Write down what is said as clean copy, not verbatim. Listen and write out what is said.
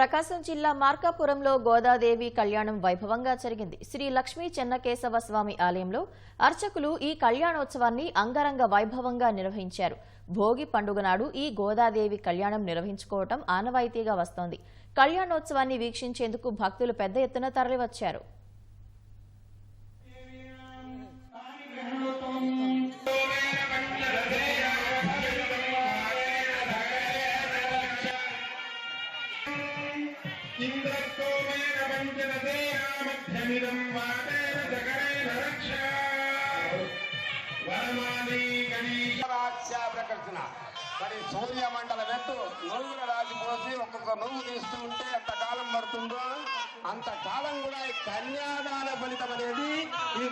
ప్రకాశం జిల్లా మార్కాపురంలో గోదాదేవి కళ్యాణం వైభవంగా జరిగింది. శ్రీ లక్ష్మీ చెన్నకేశవ స్వామి ఆలయంలో అర్చకులు ఈ కళ్యాణోత్సవాన్ని అంగరంగ వైభవంగా నిర్వహించారు. భోగి పండుగ నాడు ఈ గోదాదేవి కళ్యాణం నిర్వహించుకోవటం ఆనవాయితీగా వస్తోంది. కళ్యాణోత్సవాన్ని వీక్షించేందుకు భక్తులు పెద్ద ఎత్తున తరలివచ్చారు. మరి సూర్యమండల వెత్తు నువ్వుల రాజు పోసి ఒక్కొక్క నువ్వు తీస్తూ ఉంటే ఎంతకాలం పడుతుందో అంతకాలం కూడా ఈ కన్యాదాన ఫలితం అనేది ఈ